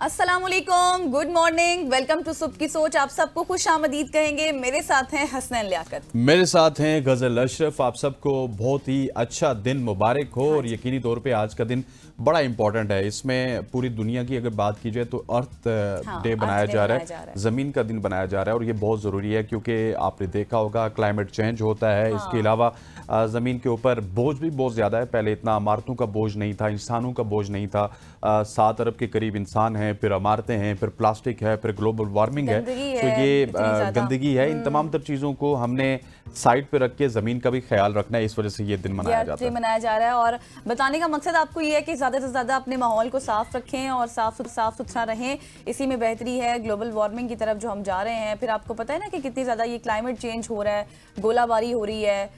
अस्सलामुअलैकुम, good morning, welcome to सुबह की सोच। आप सबको खुश आमदीद कहेंगे। मेरे साथ हैं हसनैन लियाकत, मेरे साथ हैं गजल अशरफ। आप सबको बहुत ही अच्छा दिन मुबारक हो। हाँ और यकीनी तौर पे आज का दिन बड़ा इंपॉर्टेंट है। इसमें पूरी दुनिया की अगर बात की जाए तो अर्थ हाँ, डे अर्थ बनाया डे जा रहा मनाया जा रहा है, है। ज़मीन का दिन बनाया जा रहा है। और ये बहुत ज़रूरी है क्योंकि आपने देखा होगा क्लाइमेट चेंज होता है। हाँ। इसके अलावा ज़मीन के ऊपर बोझ भी बहुत ज़्यादा है। पहले इतना इमारतों का बोझ नहीं था, इंसानों का बोझ नहीं था। 7 अरब के करीब इंसान हैं, फिर इमारतें हैं, फिर प्लास्टिक है, फिर ग्लोबल वार्मिंग है। गंदगी तो है ये इतनी ज्यादा। गंदगी है। इन तमाम तर चीज़ों को हमने साइड पे रख के ज़मीन का भी ख्याल रखना है। इस वजह से ये दिन मनाया जाता है। मनाया जा रहा है और बताने का मकसद आपको ये है कि ज़्यादा से ज़्यादा अपने माहौल को साफ रखें और साफ सुथरा रहें। इसी में बेहतरी है। ग्लोबल वार्मिंग की तरफ जो हम जा रहे हैं, फिर आपको पता है ना कि कितनी ज़्यादा ये क्लाइमेट चेंज हो रहा है, गोलाबारी हो रही है,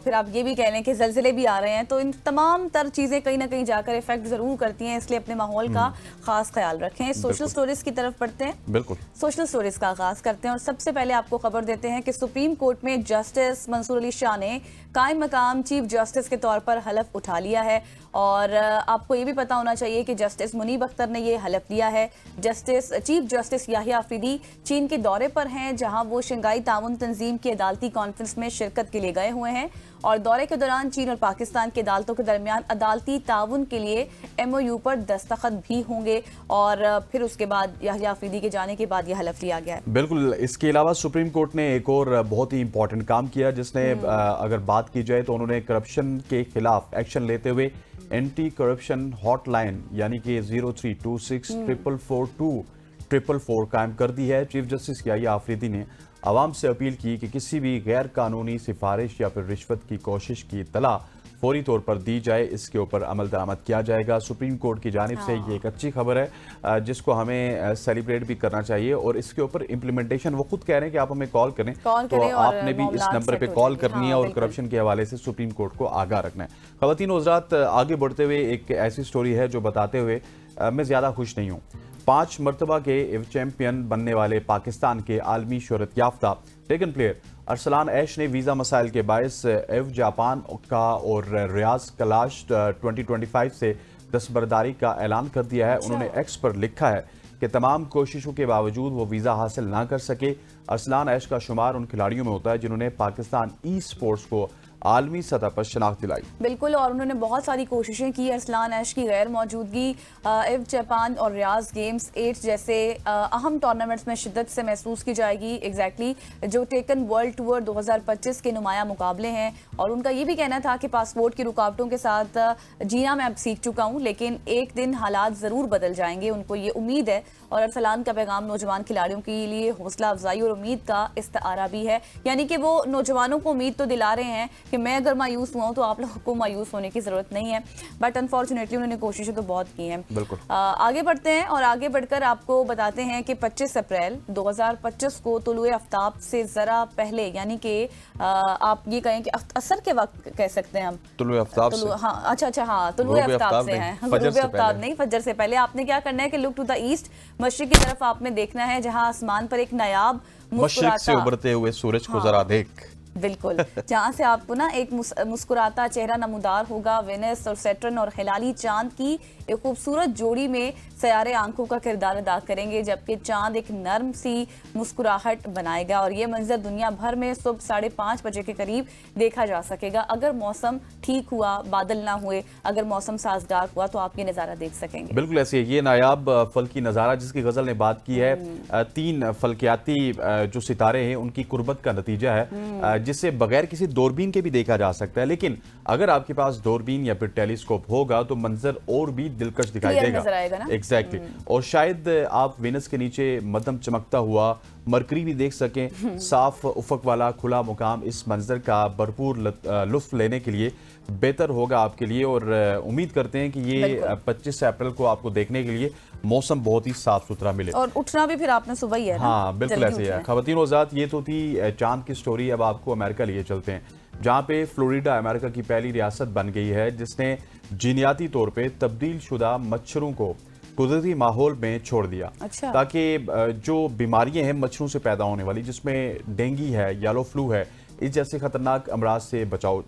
फिर आप ये भी कह लें कि ज़लज़ले भी आ रहे हैं। तो इन तमाम तर चीज़ें कहीं ना कहीं जाकर इफेक्ट ज़रूर करती हैं, इसलिए अपने माहौल का खास ख्याल रखें। सोशल स्टोरीज की तरफ बढ़ते हैं। बिल्कुल, सोशल स्टोरीज का आगाज करते हैं और सबसे पहले आपको खबर देते हैं कि सुप्रीम कोर्ट में जस्टिस मंसूर अली शाह ने कायम मकाम चीफ जस्टिस के तौर पर हलफ उठा लिया है। और आपको ये भी पता होना चाहिए कि जस्टिस मुनीब अख्तर ने ये हलफ लिया है। चीफ जस्टिस याहिया अफरीदी चीन के दौरे पर हैं, जहां वो शंघाई ताउन तंजीम की अदालती कॉन्फ्रेंस में शिरकत के लिए गए हुए हैं। और दौरे के दौरान चीन और पाकिस्तान की अदालतों के दरमियान अदालती ताउन के लिए MOU पर दस्तखत भी होंगे। और फिर उसके बाद याहिया अफरीदी के जाने के बाद यह हलफ लिया गया है। बिल्कुल। इसके अलावा सुप्रीम कोर्ट ने एक और बहुत ही इंपॉर्टेंट काम किया, जिसने अगर बात की जाए तो उन्होंने करप्शन के खिलाफ एक्शन लेते हुए एंटी करप्शन हॉटलाइन यानी कि 0326 444 444 कायम कर दी है। चीफ जस्टिस याहिया अफरीदी ने आवाम से अपील की कि किसी भी गैर कानूनी सिफारिश या फिर रिश्वत की कोशिश की इत्तला फौरी तौर पर दी जाए, इसके ऊपर अमल दरामद किया जाएगा। सुप्रीम कोर्ट की जानिब से ये एक अच्छी खबर है, जिसको हमें सेलिब्रेट भी करना चाहिए। और इसके ऊपर इम्प्लीमेंटेशन वो खुद कह रहे हैं कि आप हमें कॉल करें, तो आपने भी इस नंबर पे कॉल करनी है और करप्शन के हवाले से सुप्रीम कोर्ट को आगाह रखना है। ख़वातीन और हज़रात, आगे बढ़ते हुए एक ऐसी स्टोरी है जो बताते हुए मैं ज़्यादा खुश नहीं हूँ। 5 मरतबा के इव चैंपियन बनने वाले पाकिस्तान के आलमी शोहरत याफ्ता टेकन प्लेयर अरसलान ऐश ने वीज़ा मसाइल के बायस एव जापान का और रियाज कलाश 2025 से दस्तबरदारी का ऐलान कर दिया है। उन्होंने एक्स पर लिखा है कि तमाम कोशिशों के बावजूद वो वीज़ा हासिल ना कर सके। अरसलान ऐश का शुमार उन खिलाड़ियों में होता है जिन्होंने पाकिस्तान ई स्पोर्ट्स को आलमी सतह पर शनाख्त दिलाई। बिल्कुल, और उन्होंने बहुत सारी कोशिशें की। अरसलान ऐश की गैर मौजूदगी इव जापान और रियाज गेम्स 8 जैसे अहम टूर्नामेंट्स में शिद्दत से महसूस की जाएगी। एग्जैक्टली जो टेकन वर्ल्ड टूर 2025 के नुमाया मुकाबले हैं। और उनका ये भी कहना था कि पासपोर्ट की रुकावटों के साथ जीना मैं अब सीख चुका हूँ, लेकिन एक दिन हालात ज़रूर बदल जाएंगे, उनको ये उम्मीद है। और अरसलान का पैगाम नौजवान खिलाड़ियों के लिए हौसला अफजाई और उम्मीद का इस्तारा भी है, यानी कि वो नौजवानों को उम्मीद तो दिला रहे हैं कि मैं अगर मायूस हुआ हूं तो आप लोगों को मायूस होने की जरूरत नहीं है। बट अनफॉर्चुनेटली उन्होंने कोशिशें तो बहुत की हैं। बिल्कुल। आगे बढ़ते हैं और आगे बढ़कर आपको बताते हैं कि 25 अप्रैल 2025 को तुलुए आफ्ताब से जरा पहले, यानी कि आप ये कहें कि असर के वक्त कह सकते हैं हम, तुलुए आफ्ताब से, हाँ अच्छा हाँ, तुलुए आफ्ताब से हैं, गुरूब आफ्ताब नहीं, फजर से पहले आपने क्या करना है कि लुक टू द ईस्ट, मशरिक की तरफ आपने देखना है, जहां आसमान पर एक नायाब मशरिक से उभरते हुए सूरज को जरा देख। बिल्कुल, जहां से आपको ना एक मुस्कुराता चेहरा नमूदार होगा। वेनस और सैटर्न और हिलाली चांद की एक खूबसूरत जोड़ी में सयारे आंखों का किरदार अदा करेंगे, जबकि चांद एक नर्म सी मुस्कुराहट बनाएगा। और ये मंजर दुनिया भर में सुबह 5:30 बजे के करीब देखा जा सकेगा। अगर मौसम ठीक हुआ, बादल ना हुए, अगर मौसम साजगार हुआ तो आप ये नज़ारा देख सकेंगे। बिल्कुल ऐसे ये नायाब फल्की नज़ारा जिसकी गजल ने बात की है, 3 फल्कियाती जो सितारे हैं उनकी कुर्बत का नतीजा है, जिसे बगैर किसी दूरबीन के भी देखा जा सकता है। लेकिन अगर आपके पास दूरबीन या फिर टेलीस्कोप होगा तो मंजर और भी दिलकश दिखाई देगा। एग्जैक्टली। और शायद आप वेनस के नीचे मध्यम चमकता हुआ मरकरी भी देख सकें। साफ उफक वाला खुला मुकाम इस मंजर का भरपूर लुत्फ लेने के लिए बेहतर होगा आपके लिए। और उम्मीद करते हैं कि ये 25 अप्रैल को आपको देखने के लिए मौसम बहुत ही साफ सुथरा मिले। और उठना भी फिर आपने सुबह ही है ना? हाँ बिल्कुल ऐसे है। ख़वातीन और हज़रात, ये तो थी चांद की स्टोरी। अब आपको अमेरिका लिए चलते हैं, जहाँ पे फ्लोरिडा अमेरिका की पहली रियासत बन गई है जिसने जीनियाती तौर पे तब्दील शुदा मच्छरों को कुदरती माहौल में छोड़ दिया। अच्छा। ताकि जो बीमारियां हैं मच्छरों से पैदा होने वाली, जिसमें डेंगू है, येलो फ्लू है, इस जैसे खतरनाक अमराज से बचाव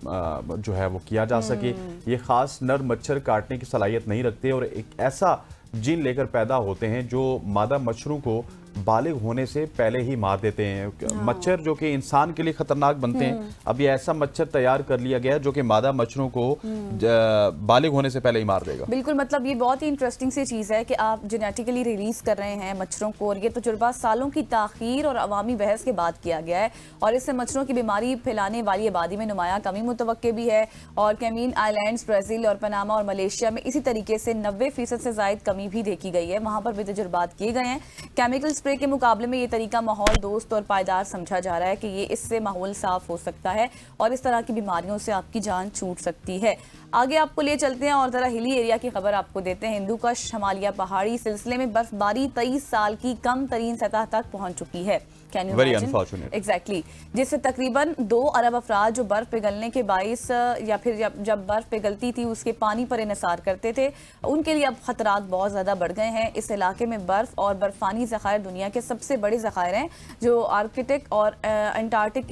जो है वो किया जा सके। ये खास नर मच्छर काटने की सलाहियत नहीं रखते और एक ऐसा जीन लेकर पैदा होते हैं जो मादा मच्छरों को बालिग होने से पहले ही मार देते हैं। मच्छर जो कि इंसान के लिए खतरनाक बनते हैं, अब ये ऐसा मच्छर तैयार कर लिया गया है जो कि मादा मच्छरों को बालिग होने से पहले ही मार देगा। बिल्कुल, मतलब ये बहुत ही इंटरेस्टिंग सी चीज़ है कि आप जेनेटिकली रिलीज कर रहे हैं मच्छरों को, और ये तजुर्बा सालों की ताख़ीर और अवामी बहस के बाद किया गया है, और इससे मच्छरों की बीमारी फैलाने वाली आबादी में नुमायां कमी मुतवक्के भी है। और कैमीन आइलैंड्स, ब्राज़ील और पनामा और मलेशिया में इसी तरीके से 90% से ज़ायद कमी भी देखी गई है। वहाँ पर भी तजुर्बात किए गए हैं। केमिकल स्प्रे के मुकाबले में ये तरीका माहौल दोस्त और पायदार समझा जा रहा है कि ये इससे माहौल साफ हो सकता है और इस तरह की बीमारियों से आपकी जान छूट सकती है। आगे आपको ले चलते हैं और जरा हिली एरिया की खबर आपको देते हैं। हिंदू कश हिमालय पहाड़ी सिलसिले में बर्फबारी 23 साल की कम तरीन सतह तक पहुंच चुकी है। Can you imagine? एग्जैक्टली, जिससे तकरीबन 2 अरब अफराद जो बर्फ पिघलने के बाइस या फिर जब बर्फ पिघलती थी उसके पानी पर इन्हिसार करते थे, उनके लिए अब खतरात बहुत ज्यादा बढ़ गए हैं। इस इलाके में बर्फ और बर्फानी ज़खायर दुनिया के सबसे बड़े ज़खायर हैं जो आर्कटिक और अंटार्कटिक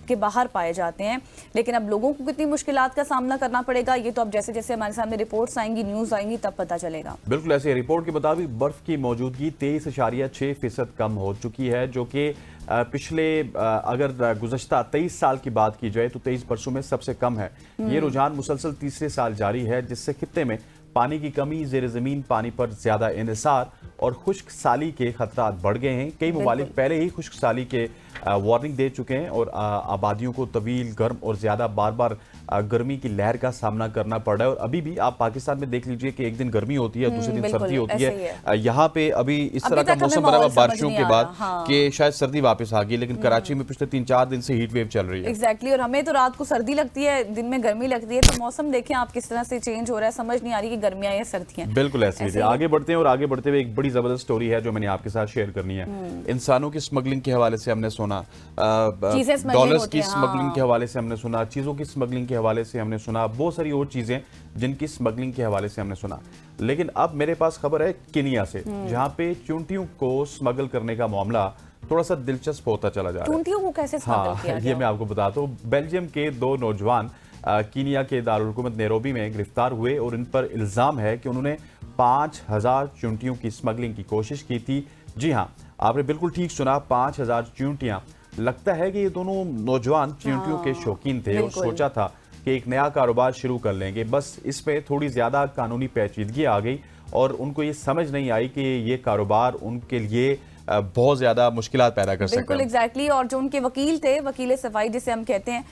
के बाहर पाए जाते हैं। लेकिन अब लोगों को कितनी मुश्किलात का सामना करना पड़ेगा, ये तो अब जैसे जैसे हमारे सामने रिपोर्ट्स आएंगी, न्यूज़ आएंगी, तब पता चलेगा। बिल्कुल, ऐसे रिपोर्ट के मुताबिक बर्फ की मौजूदगी 23.6% कम हो चुकी है, जो कि पिछले अगर गुज़श्ता 23 साल की बात की जाए तो 23 वर्षों में सबसे कम है। ये रुझान मुसलसल तीसरे साल जारी है, जिससे खित्ते में पानी की कमी, ज़ेर ज़मीन पानी पर ज़्यादा इन्हिसार और खुश्क साली के खतरात बढ़ गए हैं। कई ममालिक पहले ही खुश्क साली के वार्निंग दे चुके हैं और आबादियों को तवील, गर्म और ज़्यादा बार बार गर्मी की लहर का सामना करना पड़ रहा है। और अभी भी आप पाकिस्तान में देख लीजिए कि एक दिन गर्मी होती है, दूसरे दिन सर्दी होती है। यहाँ पे अभी इस तरह का मौसम बना हुआ बारिशों के बाद कि शायद सर्दी वापस आ गई, लेकिन कराची में पिछले 3-4 दिन से हीट वेव चल रही है। एग्जैक्टली, और हमें तो रात को सर्दी लगती है, दिन में गर्मी लगती है। तो मौसम देखें आप किस तरह से चेंज हो रहा है, समझ नहीं आ रही कि गर्मियां या सर्दियां। बिल्कुल ऐसे ही आगे बढ़ते हैं, और आगे बढ़ते हुए एक बड़ी जबरदस्त स्टोरी है जो मैंने आपके साथ शेयर करनी है। इंसानों की स्मगलिंग के हवाले से हमने सुना, डॉलर्स की स्मगलिंग के हवाले से हमने सुना, चीजों की स्मगलिंग के हवाले से हमने सुना, बहुत सारी और चीजें जिनकी स्मगलिंग के हवाले से हमने सुना। लेकिन अब मेरे पास खबर है केनिया से, जहां पे चूंटियों को स्मगल करने का मामला थोड़ा सा दिलचस्प होता चला जा रहा है। चूंटियों को कैसे स्मगल किया गया? ये मैं आपको बताता हूँ। बेल्जियम के 2 नौजवान कीनिया के दारुल हुकूमत नैरोबी में गिरफ्तार हुए और इन पर इल्जाम है कि उन्होंने 5000 चूंटियों की स्मगलिंग की कोशिश की थी। जी हाँ, आपने बिल्कुल ठीक सुना, 5000 चूंटियां। लगता है कि ये दोनों नौजवान चींटियों के शौकीन थे और सोचा था कि एक नया कारोबार शुरू कर लेंगे। बस इसमें थोड़ी ज्यादा कानूनी पेचीदगी आ गई और उनको ये समझ नहीं आई कि ये कारोबार उनके लिए बहुत ज्यादा मुश्किलात पैदा कर सकता है। बिल्कुल एग्जैक्टली, और जो उनके वकील थे, वकील सफाई जिसे हम कहते हैं,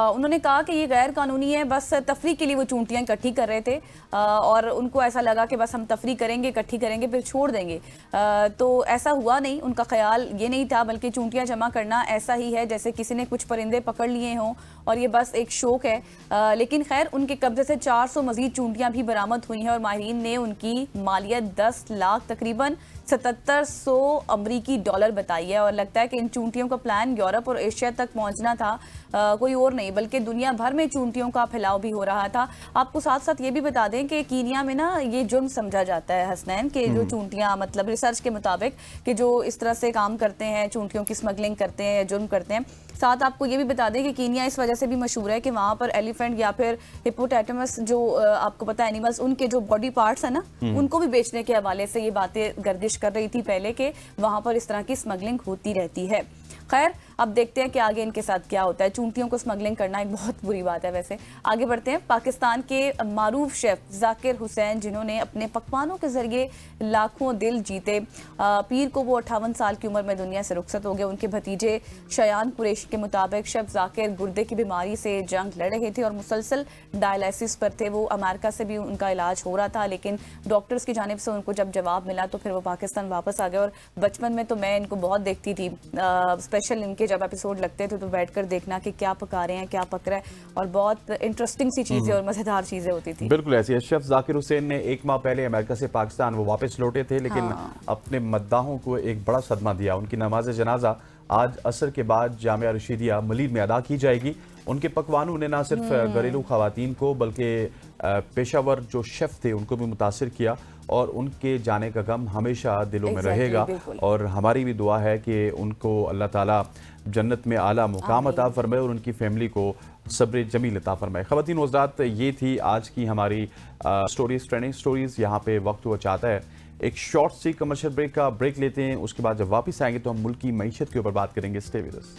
उन्होंने कहा कि ये गैर कानूनी है, बस तफरी के लिए वो चूंटियां इकट्ठी कर रहे थे और उनको ऐसा लगा कि बस हम तफरी करेंगे, इकट्ठी करेंगे, फिर छोड़ देंगे। तो ऐसा हुआ नहीं, उनका ख्याल ये नहीं था, बल्कि चूंटियां जमा करना ऐसा ही है जैसे किसी ने कुछ परिंदे पकड़ लिए हों और ये बस एक शौक है। लेकिन खैर, उनके कब्जे से 400 मजीद चूंटियां भी बरामद हुई हैं और माहिरीन ने उनकी मालियत 10 लाख तकरीबन 7700 अमरीकी डॉलर बताई है। और लगता है कि इन चूंटियों का प्लान यूरोप और एशिया तक पहुंचना था, कोई और नहीं बल्कि दुनिया भर में चूंटियों का फैलाव भी हो रहा था। आपको साथ साथ ये भी बता दें कि कीनिया में ना ये जुर्म समझा जाता है हसनैन, के जो चूंटियां, मतलब रिसर्च के मुताबिक, कि जो इस तरह से काम करते हैं, चूंटियों की स्मगलिंग करते हैं या जुर्म करते हैं। साथ आपको ये भी बता दें कि कीनिया इस वजह से भी मशहूर है कि वहाँ पर एलिफेंट या फिर हिप्पोटैटमस, जो आपको पता है एनिमल्स, उनके जो बॉडी पार्ट्स है ना, उनको भी बेचने के हवाले से ये बातें गर्दिश कर रही थी पहले कि वहाँ पर इस तरह की स्मगलिंग होती रहती है। खैर, अब देखते हैं कि आगे इनके साथ क्या होता है। चूंटियों को स्मगलिंग करना एक बहुत बुरी बात है। वैसे आगे बढ़ते हैं। पाकिस्तान के मारूफ शेफ जाकिर हुसैन, जिन्होंने अपने पकवानों के जरिए लाखों दिल जीते, पीर को वो 58 साल की उम्र में दुनिया से रुखसत हो गए। उनके भतीजे शयान कुरैशी के मुताबिक शेफ जाकिर गुर्दे की बीमारी से जंग लड़ रहे थे और मुसलसल डायलिसिस पर थे। वो अमेरिका से भी उनका इलाज हो रहा था, लेकिन डॉक्टर्स की जानिब से उनको जब जवाब मिला तो फिर वो पाकिस्तान वापस आ गए। और बचपन में तो मैं इनको बहुत देखती थी, स्पेशल इनके जब एपिसोड लगते थे तो बैठकर देखना कि क्या पका रहे हैं, क्या पक रहा है, और बहुत इंटरेस्टिंग सी चीजें और मजेदार चीजें होती थी। बिल्कुल ऐसी है। शेफ जाकिर हुसैन ने 1 माह पहले अमेरिका से पाकिस्तान वो वापस लौटे थे, लेकिन अपने मद्दाहों को एक बड़ा सदमा दिया। उनकी नमाज जनाजा आज असर के बाद जामिया रशीदिया मलीद में अदा की जाएगी। उनके पकवानों ने न सिर्फ घरेलू खवातीन को बल्कि पेशावर जो शेफ थे उनको भी मुतासिर किया, और उनके जाने का गम हमेशा दिलों में रहेगा। और हमारी भी दुआ है कि उनको अल्लाह ताला जन्नत में आला मुकाम अता फरमाए और उनकी फैमिली को सब्र जमील अता फरमाए। ख़वातीन व हज़रात, ये थी आज की हमारी स्टोरीज, ट्रेंडिंग स्टोरीज। यहाँ पे वक्त हुआ चाहता है एक शॉर्ट सी कमर्शियल ब्रेक लेते हैं, उसके बाद जब वापस आएंगे तो हम मुल्क की मईशत के ऊपर बात करेंगे। Stay with us.